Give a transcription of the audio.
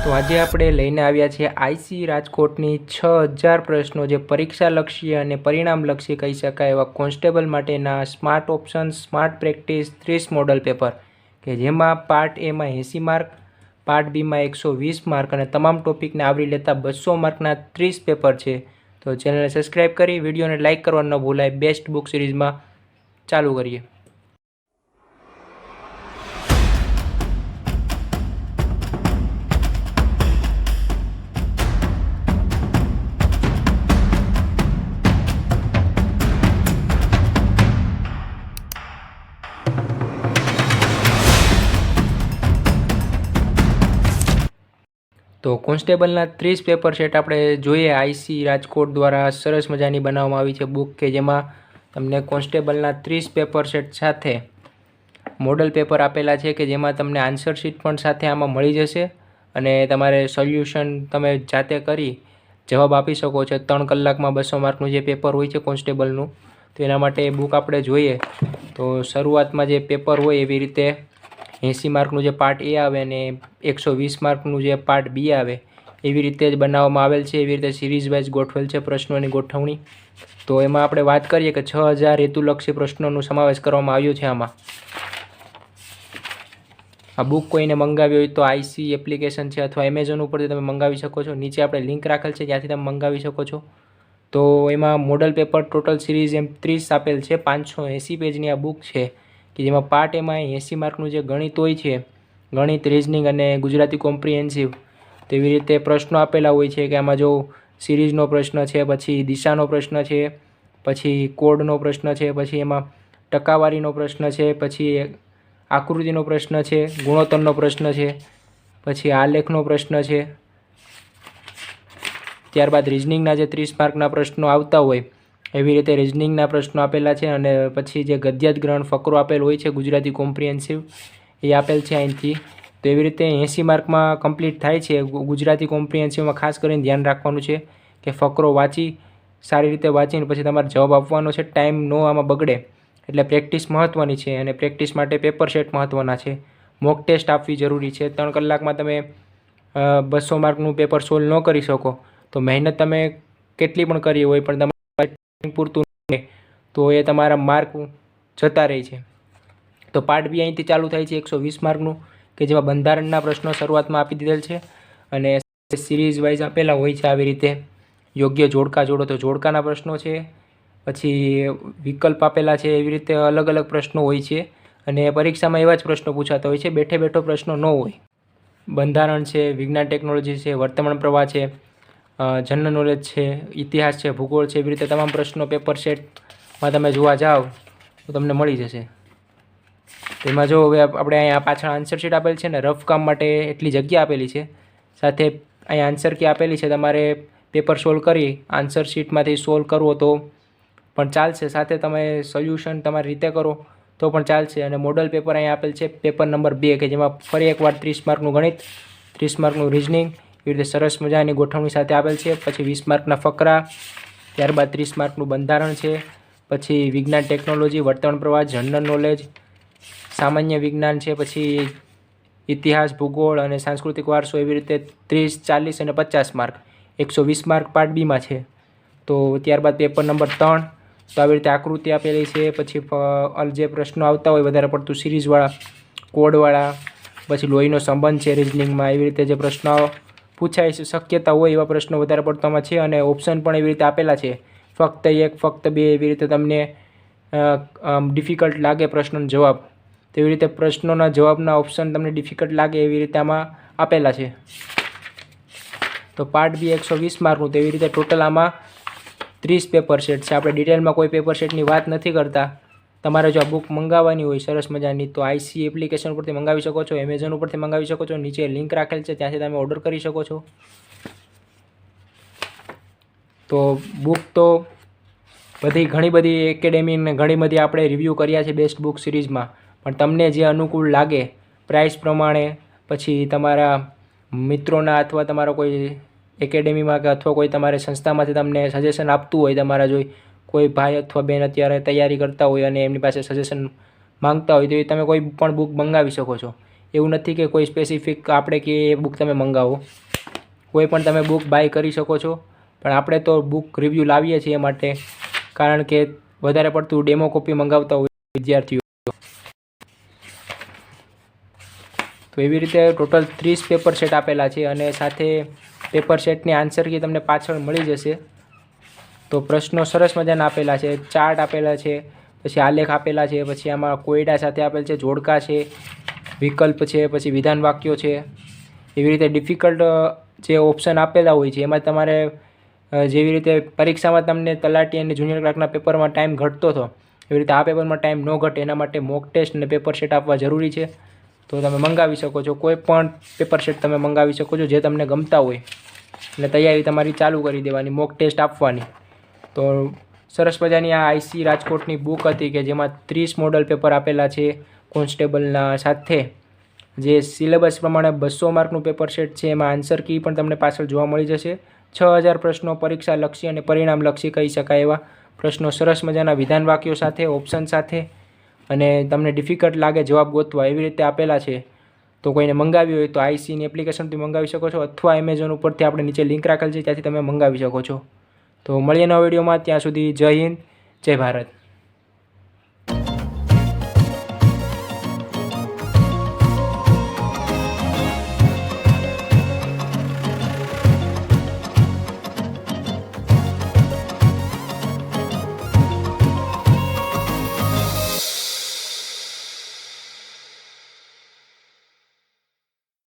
તો આજે આપણે લઈને આવ્યા છીએ આઈસી રાજકોટની 6000 પ્રશ્નો જે પરીક્ષાલક્ષી અને પરિણામલક્ષી કહી શકાય એવા કોન્સ્ટેબલ માટેના smart option smart practice 30 model paper કે જેમાં પાર્ટ એમાં 80 માર્ક, પાર્ટ બીમાં 120 માર્ક અને તમામ ટોપિકને આવરી લેતા 200 માર્કના 30 પેપર છે। તો ચેનલને સબસ્ક્રાઈબ કરી વિડીયોને લાઇક કરવાનું ન ભૂલાય। બેસ્ટ બુક સિરીઝમાં ચાલુ કરીએ। તો કોન્સ્ટેબલના 30 પેપર સેટ આપણે જોઈએ। આઈસી રાજકોટ દ્વારા સરસ મજાની બનાવવામાં આવી છે બુક કે જેમાં તમને કોન્સ્ટેબલના 30 પેપર સેટ સાથે મોડલ પેપર આપેલા છે કે જેમાં તમને આન્સર શીટ પણ સાથે આમાં મળી જશે અને તમારે સોલ્યુશન તમે જાતે કરી જવાબ આપી શકો છો। 3 કલાકમાં 200 માર્કનું જે પેપર હોય છે કોન્સ્ટેબલનું, તો એના માટે બુક આપણે જોઈએ તો શરૂઆતમાં જે પેપર હોય એવી રીતે 80 માર્કનું જે પાર્ટ એ આવે અને 120 માર્કનું જે પાર્ટ બી આવે એવી રીતે જ બનાવવામાં આવેલ છે। એવી રીતે સિરીઝ વાઇઝ ગોઠવેલ છે પ્રશ્નોની ગોઠવણી। તો એમાં આપણે વાત કરીએ કે 6000 હેતુલક્ષી પ્રશ્નોનો સમાવેશ કરવામાં આવ્યો છે। આમાં આ બુક કોઈને મંગાવી હોય તો આઈસી એપ્લિકેશન છે અથવા એમેઝોન ઉપરથી તમે મંગાવી શકો છો। નીચે આપણે લિંક રાખેલ છે જ્યાંથી તમે મંગાવી શકો છો। તો એમાં મોડલ પેપર ટોટલ સિરીઝ એમ 30 આપેલ છે। 580 પેજની આ બુક છે કે જેમાં પાર્ટ એમાં 80 માર્કનું જે ગણિત હોય છે, ગણિત, રિઝનિંગ અને ગુજરાતી કોમ્પ્રિહેન્સિવ, તો એવી રીતે પ્રશ્નો આપેલા હોય છે કે આમાં જો સિરીઝનો પ્રશ્ન છે, પછી દિશાનો પ્રશ્ન છે, પછી કોડનો પ્રશ્ન છે, પછી એમાં ટકાવારીનો પ્રશ્ન છે, પછી આકૃતિનો પ્રશ્ન છે, ગુણોત્તરનો પ્રશ્ન છે, પછી આલેખનો પ્રશ્ન છે। ત્યારબાદ રિઝનિંગના જે 30 માર્કના પ્રશ્નો આવતા હોય એવી રીતે રિઝનિંગના પ્રશ્નો આપેલા છે અને પછી જે ગદ્યાર્થ ગ્રહણ ફકરો આપેલ હોય છે ગુજરાતી કોમ્પ્રિહેન્સિવ એ આપેલ છે અહીંથી। તો એવી રીતે 80 માર્કમાં કમ્પ્લીટ થાય છે। ગુજરાતી કોમ્પ્રિહેન્સિવમાં ખાસ કરીને ધ્યાન રાખવાનું છે કે ફકરો વાંચી સારી રીતે વાંચીને પછી તમારે જવાબ આપવાનો છે। ટાઈમ નો આમાં બગડે એટલે પ્રેક્ટિસ મહત્ત્વની છે અને પ્રેક્ટિસ માટે પેપર સેટ મહત્ત્વના છે। મોક ટેસ્ટ આપવી જરૂરી છે। 3 કલાકમાં તમે 200 માર્કનું પેપર સોલ્વ ન કરી શકો તો મહેનત તમે કેટલી પણ કરી હોય પણ તમારે પૂરતું નહીં તો એ તમારા માર્ક જતા રહે છે। તો પાર્ટ બી અહીંથી ચાલુ થાય છે 120 માર્કનું કે જેમાં બંધારણના પ્રશ્નો શરૂઆતમાં આપી દીધેલ છે અને સિરીઝ વાઇઝ આપેલા હોય છે આવી રીતે યોગ્ય જોડકા જોડો તો જોડકાના પ્રશ્નો છે, પછી વિકલ્પ આપેલા છે, એવી રીતે અલગ અલગ પ્રશ્નો હોય છે અને પરીક્ષામાં એવા જ પ્રશ્નો પૂછાતા હોય છે। બેઠે બેઠો પ્રશ્નો ન હોય। બંધારણ છે, વિજ્ઞાન ટેકનોલોજી છે, વર્તમાન પ્રવાહ છે, જનરલ નોલેજ છે, ઇતિહાસ છે, ભૂગોળ છે, એવી રીતે તમામ પ્રશ્નો પેપર સેટમાં તમે જોવા જાઓ તો તમને મળી જશે। તેમાં જો હવે આપણે અહીંયા પાછળ આન્સર શીટ આપેલી છે ને રફ કામ માટે એટલી જગ્યા આપેલી છે, સાથે અહીંયા આન્સર કી આપેલી છે। તમારે પેપર સોલ્વ કરી આન્સર શીટમાંથી સોલ્વ કરવો તો પણ ચાલશે, સાથે તમે સોલ્યુશન તમારી રીતે કરો તો પણ ચાલશે। અને મોડલ પેપર અહીંયા આપેલ છે પેપર નંબર 2 કે જેમાં ફરી એકવાર 30 માર્કનું ગણિત, 30 માર્કનું રિઝનિંગ એવી રીતે સરસ મજાની ગોઠવણી સાથે આપેલ છે। પછી 20 માર્કના ફકરા, ત્યારબાદ 30 માર્કનું બંધારણ છે, પછી વિજ્ઞાન ટેકનોલોજી, વર્તમાન પ્રવાહ, જનરલ નોલેજ, સામાન્ય વિજ્ઞાન છે, પછી ઇતિહાસ, ભૂગોળ અને સાંસ્કૃતિક વારસો, એવી રીતે 30, 40 અને 50 માર્ક। 120 માર્ક પાર્ટ બીમાં છે। તો ત્યારબાદ પેપર નંબર 3 તો આવી રીતે આકૃતિ આપેલી છે, પછી જે પ્રશ્નો આવતા હોય વધારે પડતું સિરીઝવાળા, કોડવાળા, પછી લોહીનો સંબંધ છે રિઝનિંગમાં, એવી રીતે જે પ્રશ્નો પૂછાય છે શક્યતા હોય એવા પ્રશ્નો વધારે પડતામાં છે અને ઓપ્શન પણ એવી રીતે આપેલા છે, ફક્ત 1, ફક્ત 2, એવી રીતે તમને ડિફિકલ્ટ લાગે પ્રશ્નનો જવાબ તેવી રીતે પ્રશ્નોના જવાબના ઓપ્શન તમને ડિફિકલ્ટ લાગે એવી રીતે આમાં આપેલા છે। તો પાર્ટ બી 120 માર્કનું, તેવી રીતે ટોટલ આમાં 30 પેપર સેટ છે। આપણે ડિટેલમાં કોઈ પેપર સેટની વાત નથી કરતા। તમારે જો આ બુક મંગાવવાની હોય સરસ મજાની તો આઈસી એપ્લિકેશન ઉપરથી મંગાવી શકો છો, એમેઝોન ઉપરથી મંગાવી શકો છો, નીચે લિંક રાખેલ છે ત્યાંથી તમે ઓર્ડર કરી શકો છો। તો બુક તો ઘણી બધી એકેડેમી ને ઘણી બધી આપણે રિવ્યૂ કર્યા છે બેસ્ટ બુક સિરીઝમાં, પણ તમને જે અનુકૂળ લાગે પ્રાઇસ પ્રમાણે, પછી તમારા મિત્રોના અથવા તમારા કોઈ એકેડેમીમાં કે અથવા કોઈ તમારી સંસ્થામાંથી તમને સજેશન આપતું હોય, તમારા જોઈ કોઈ ભાઈ અથવા બહેન અત્યારે તૈયારી કરતા હોય અને એમની પાસે સજેશન માંગતા હોય તો એ તમે કોઈ પણ બુક મંગાવી શકો છો। એવું નથી કે કોઈ સ્પેસિફિક આપણે કે એ બુક તમે મંગાવો, કોઈ પણ તમે બુક બાય કરી શકો છો. પણ આપણે તો બુક રિવ્યૂ લાવીએ છીએ એ માટે, કારણ કે વધારે પડતું ડેમો કોપી મંગાવતા હોય વિદ્યાર્થીઓ. તો એવી રીતે ટોટલ 30 પેપર સેટ આપેલા છે અને સાથે પેપર સેટની આન્સર કી તમને પાછળ મળી જશે. તો પ્રશ્નો સરસ મજાના આપેલા છે, ચાર્ટ આપેલા છે, પછી આલેખ આપેલા છે, પછી આમાં કોયડા સાથે આપેલ છે, જોડકા છે, વિકલ્પ છે, પછી વિધાન વાક્યો છે. એવી રીતે ડિફિકલ્ટ જે ઓપ્શન આપેલા હોય છે એમાં તમારે જેવી રીતે પરીક્ષામાં તમને તલાટી અને જુનિયર ક્લાર્કના પેપરમાં ટાઈમ ઘટતો હતો, એવી રીતે આ પેપરમાં ટાઈમ ન ઘટે એના માટે મોક ટેસ્ટ અને પેપર સેટ આપવા જરૂરી છે. તો તમે મંગાવી શકો છો, કોઈ પણ પેપર સેટ તમે મંગાવી શકો છો જે તમને ગમતા હોય, અને તૈયારી તમારી ચાલુ કરી દેવાની, મોક ટેસ્ટ આપવાની. તો સરસ મજાની આ આઈસી રાજકોટની બુક હતી કે જેમાં 30 મોડલ પેપર આપેલા છે કોન્સ્ટેબલના, સાથે જે સિલેબસ પ્રમાણે 200 માર્કનું પેપર સેટ છે. એમાં આન્સર કી પણ તમને પાછળ જોવા મળી જશે. 6000 પ્રશ્નો પરીક્ષાલક્ષી અને પરિણામલક્ષી કહી શકાય એવા પ્રશ્નો સરસ મજાના વિધાન વાક્યો સાથે, ઓપ્શન સાથે, અને તમને ડિફિકલ્ટ લાગે જવાબ ગોતવા એવી રીતે આપેલા છે. તો કોઈને મંગાવી હોય તો આઈસીની એપ્લિકેશનથી મંગાવી શકો છો, અથવા એમેઝોન ઉપરથી આપણે નીચે લિંક રાખેલ છે ત્યાંથી તમે મંગાવી શકો છો. તો મળીએ નવા વિડીયોમાં, ત્યાં સુધી જય હિન્દ, જય ભારત.